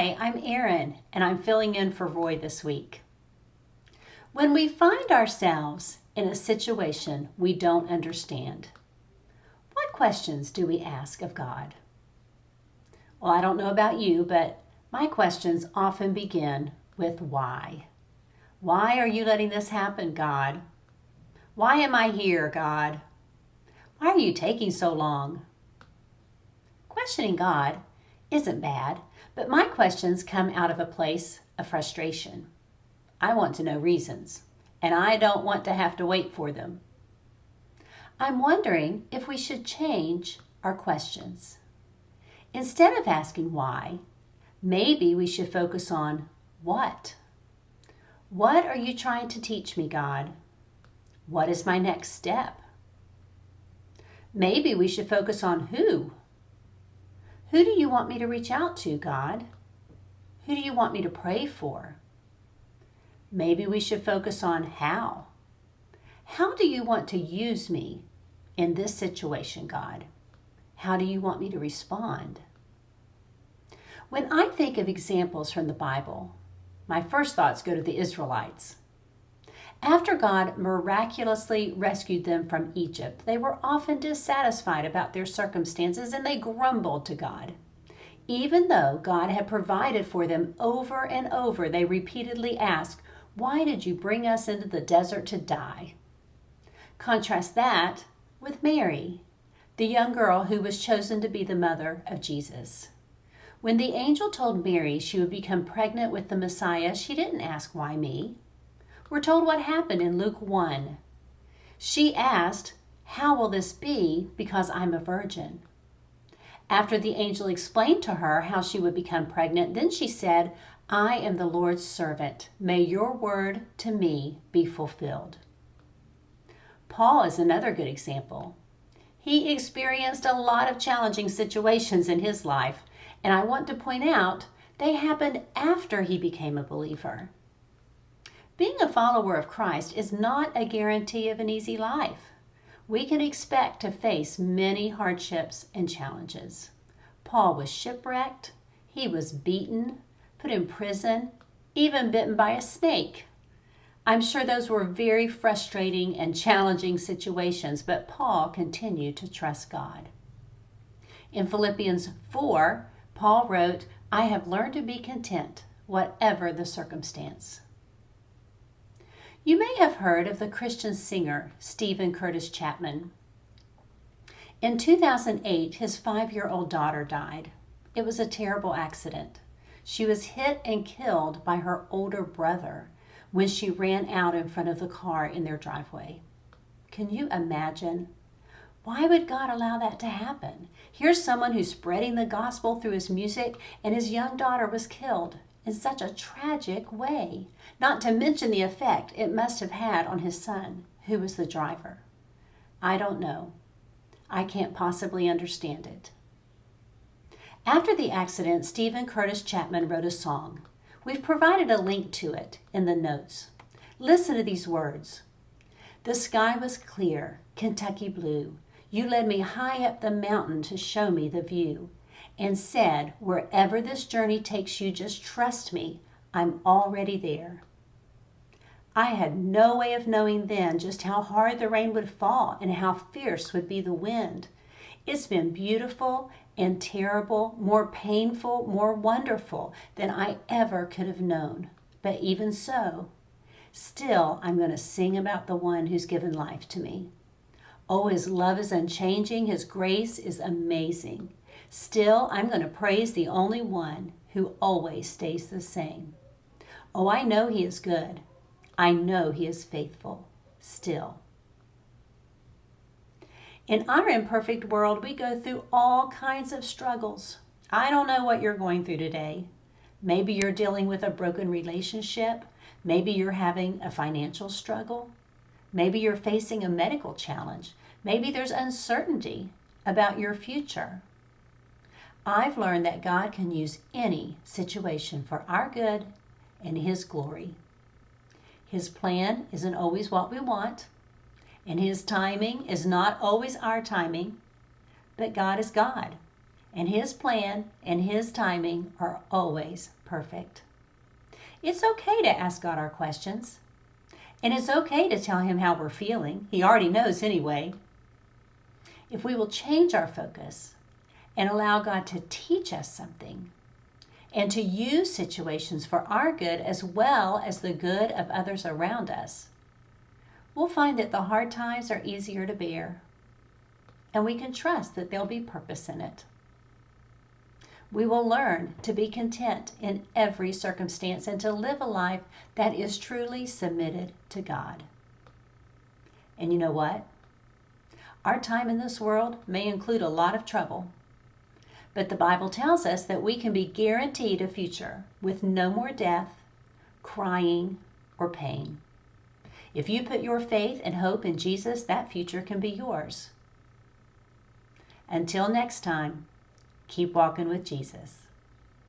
Hi, I'm Erin, and I'm filling in for Roy this week. When we find ourselves in a situation we don't understand, what questions do we ask of God? Well, I don't know about you, but my questions often begin with why. Why are you letting this happen, God? Why am I here, God? Why are you taking so long? Questioning God isn't bad, but my questions come out of a place of frustration. I want to know reasons, and I don't want to have to wait for them. I'm wondering if we should change our questions. Instead of asking why, maybe we should focus on what. What are you trying to teach me, God? What is my next step? Maybe we should focus on who. Who do you want me to reach out to, God? Who do you want me to pray for? Maybe we should focus on how. How do you want to use me in this situation, God? How do you want me to respond? When I think of examples from the Bible, my first thoughts go to the Israelites. After God miraculously rescued them from Egypt, they were often dissatisfied about their circumstances and they grumbled to God. Even though God had provided for them over and over, they repeatedly asked, "Why did you bring us into the desert to die?" Contrast that with Mary, the young girl who was chosen to be the mother of Jesus. When the angel told Mary she would become pregnant with the Messiah, she didn't ask, "Why me?" We're told what happened in Luke 1. She asked, "How will this be because I'm a virgin?" After the angel explained to her how she would become pregnant, then she said, "I am the Lord's servant. May your word to me be fulfilled." Paul is another good example. He experienced a lot of challenging situations in his life, and I want to point out they happened after he became a believer. Being a follower of Christ is not a guarantee of an easy life. We can expect to face many hardships and challenges. Paul was shipwrecked, he was beaten, put in prison, even bitten by a snake. I'm sure those were very frustrating and challenging situations, but Paul continued to trust God. In Philippians 4, Paul wrote, "I have learned to be content, whatever the circumstance." You may have heard of the Christian singer Stephen Curtis Chapman. In 2008, his 5-year-old daughter died. It was a terrible accident. She was hit and killed by her older brother when she ran out in front of the car in their driveway. Can you imagine? Why would God allow that to happen? Here's someone who's spreading the gospel through his music, and his young daughter was killed in such a tragic way, not to mention the effect it must have had on his son, who was the driver. I don't know. I can't possibly understand it. After the accident, Stephen Curtis Chapman wrote a song. We've provided a link to it in the notes. Listen to these words. "The sky was clear, Kentucky blue. You led me high up the mountain to show me the view, and said, wherever this journey takes you, just trust me, I'm already there." I had no way of knowing then just how hard the rain would fall and how fierce would be the wind. It's been beautiful and terrible, more painful, more wonderful than I ever could have known. But even so, still I'm going to sing about the one who's given life to me. Oh, his love is unchanging, his grace is amazing. Still, I'm going to praise the only one who always stays the same. Oh, I know he is good. I know he is faithful. Still. In our imperfect world, we go through all kinds of struggles. I don't know what you're going through today. Maybe you're dealing with a broken relationship. Maybe you're having a financial struggle. Maybe you're facing a medical challenge. Maybe there's uncertainty about your future. I've learned that God can use any situation for our good and His glory. His plan isn't always what we want, and His timing is not always our timing, but God is God, And His plan and His timing are always perfect. It's okay to ask God our questions. And it's okay to tell Him how we're feeling. He already knows anyway. If we will change our focus and allow God to teach us something and to use situations for our good as well as the good of others around us, we'll find that the hard times are easier to bear, and we can trust that there'll be purpose in it. We will learn to be content in every circumstance and to live a life that is truly submitted to God. And you know what? Our time in this world may include a lot of trouble, but the Bible tells us that we can be guaranteed a future with no more death, crying, or pain. If you put your faith and hope in Jesus, that future can be yours. Until next time, keep walking with Jesus.